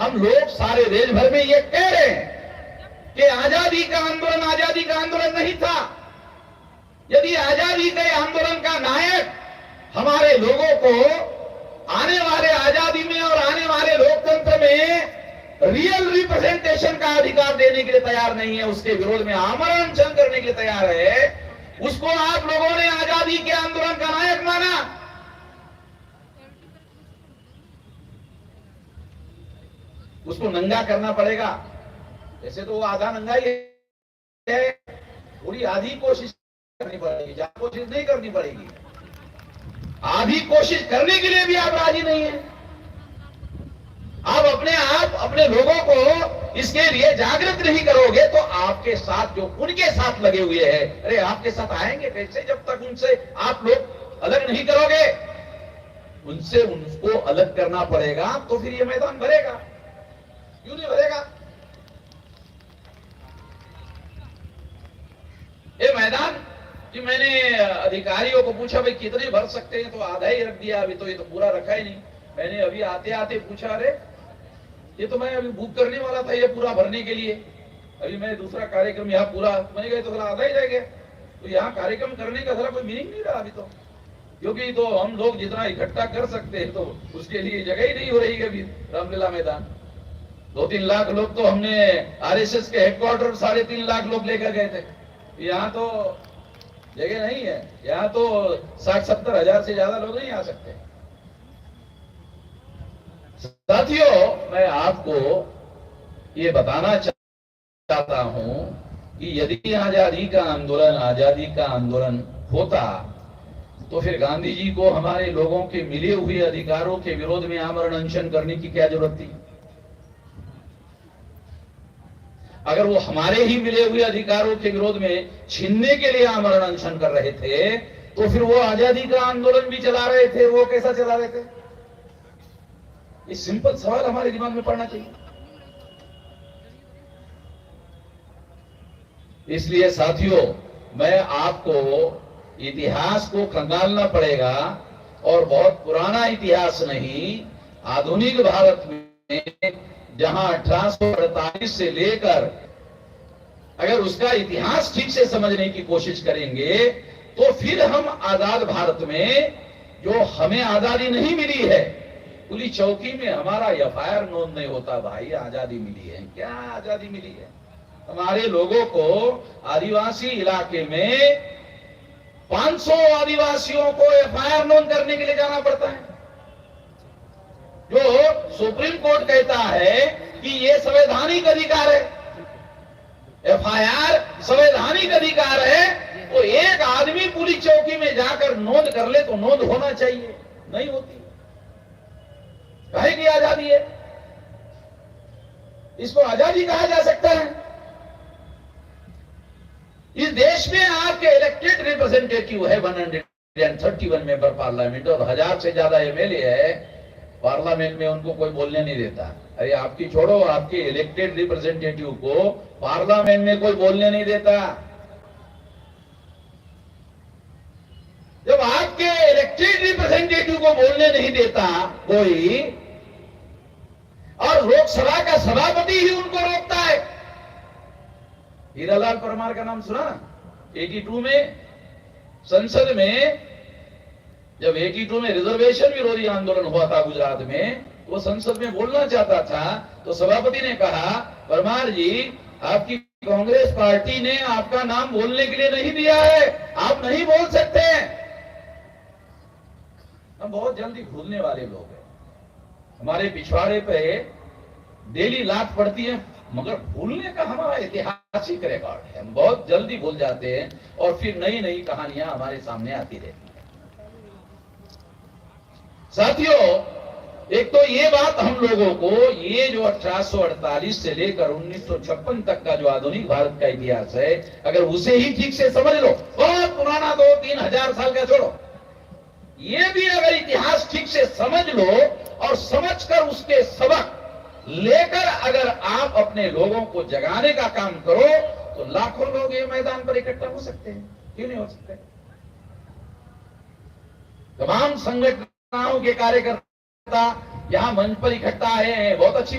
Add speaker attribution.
Speaker 1: हम लोग सारे देश भर में ये कह रहे हैं कि आजादी का आंदोलन नहीं था। यदि आजादी के आंदोलन का नायक हमारे लोगों को आने वाले आजादी में और आने वाले लोकतंत्र में रियल रिप्रेजेंटेशन का अधिकार देने के लिए तैयार नहीं है, उसके विरोध में आमरण अनशन करने के लिए तैयार है, उसको आप लोगों ने आजादी के आंदोलन का नायक माना। उसको नंगा करना पड़ेगा। वैसे तो वो आधा नंगा ही है, पूरी आधी कोशिश करनी पड़ेगी, ज्यादा कोशिश नहीं करनी पड़ेगी। आधी कोशिश करने के लिए भी आप राजी नहीं है। आप अपने लोगों को इसके लिए जागृत नहीं करोगे तो आपके साथ जो उनके साथ लगे हुए हैं, अरे आपके साथ आएंगे कैसे जब तक उनसे आप लोग अलग नहीं करोगे। उनसे उनको अलग करना पड़ेगा तो फिर ये मैदान भरेगा। क्यों नहीं भरेगा? ये मैदान कि मैंने अधिकारियों को पूछा भाई कितने भर सकते हैं, तो आधा ही रख दिया। अभी तो ये तो पूरा रखा ही नहीं। मैंने अभी आते आते पूछा, अरे ये तो मैं अभी बुक करने वाला था ये पूरा भरने के लिए, अभी मैं दूसरा कार्यक्रम यहाँ पूरा मैंने गए तो आधा ही रह गया। तो यहाँ कार्यक्रम करने का जरा कोई मीनिंग नहीं रहा अभी तो, क्योंकि तो हम लोग जितना इकट्ठा कर सकते हैं तो उसके लिए जगह ही नहीं हो रही है अभी रामलीला मैदान। 2-3 लाख लोग तो हमने आरएसएस के हेडक्वार्टर 3.5 लाख लोग लेकर गए थे। यहाँ तो जगह नहीं है, यहाँ तो 60-70 हजार से ज्यादा लोग नहीं आ सकते। साथियों, मैं आपको ये बताना चाहता हूं कि यदि आजादी का आंदोलन होता तो फिर गांधी जी को हमारे लोगों के मिले हुए अधिकारों के विरोध में आमरण अनशन करने की क्या जरूरत थी? अगर वो हमारे ही मिले हुए अधिकारों के विरोध में छीनने के लिए आमरण अनशन कर रहे थे तो फिर वो आजादी का आंदोलन भी चला रहे थे, वो कैसा चला रहे थे? ये सिंपल सवाल हमारे दिमाग में पड़ना चाहिए। इसलिए साथियों, मैं आपको इतिहास को खंगालना पड़ेगा, और बहुत पुराना इतिहास नहीं, आधुनिक भारत में जहां 1848 से लेकर अगर उसका इतिहास ठीक से समझने की कोशिश करेंगे तो फिर हम आजाद भारत में जो हमें आजादी नहीं मिली है, पुलिस चौकी में हमारा एफआईआर नोंद नहीं होता, भाई आजादी मिली है क्या? आजादी मिली है। हमारे लोगों को आदिवासी इलाके में 500 आदिवासियों को एफआईआर नोंद करने के लिए जाना पड़ता है, जो सुप्रीम कोर्ट कहता है कि ये संवैधानिक अधिकार है। एफआईआर संवैधानिक अधिकार है, तो एक आदमी पुलिस चौकी में जाकर नोंद कर ले तो नोंद होना चाहिए, नहीं होती। काहे की आजादी है? इसको आजादी कहा जा सकता है? इस देश में आपके इलेक्टेड रिप्रेजेंटेटिव है 131 मेंबर पार्लियामेंट, और 1000 से ज्यादा एमएलए है पार्लियामेंट में, उनको कोई बोलने नहीं देता। अरे आपकी छोड़ो, आपके इलेक्टेड रिप्रेजेंटेटिव को पार्लियामेंट में कोई बोलने नहीं देता। जब आपके इलेक्टेड रिप्रेजेंटेटिव को बोलने नहीं देता कोई, और लोकसभा का सभापति ही उनको रोकता है। हीरालाल परमार का नाम सुना? 82 में संसद में जब 82 में रिजर्वेशन विरोधी आंदोलन हुआ था गुजरात में, वो संसद में बोलना चाहता था तो सभापति ने कहा, परमार जी आपकी कांग्रेस पार्टी ने आपका नाम बोलने के लिए नहीं दिया है, आप नहीं बोल सकते। हम बहुत जल्दी भूलने वाले लोग हैं। हमारे पिछवाड़े पे डेली लात पड़ती है, मगर भूलने का हमारा ऐतिहासिक रिकॉर्ड है। हम बहुत जल्दी भूल जाते हैं और फिर नई नई कहानियां हमारे सामने आती रहती है। साथियों, एक तो ये बात हम लोगों को, ये जो 1848 से लेकर 1956 तक का जो आधुनिक भारत का इतिहास है, अगर उसे ही ठीक से समझ लो, बहुत पुराना 2-3 हजार साल का छोड़ो, ये भी अगर इतिहास ठीक से समझ लो और समझकर उसके सबक लेकर अगर आप अपने लोगों को जगाने का काम करो तो लाखों लोग ये मैदान पर इकट्ठा हो सकते हैं। क्यों नहीं हो सकते? तमाम संगठनों के कार्यकर्ता यहां मंच पर इकट्ठा आए हैं, बहुत अच्छी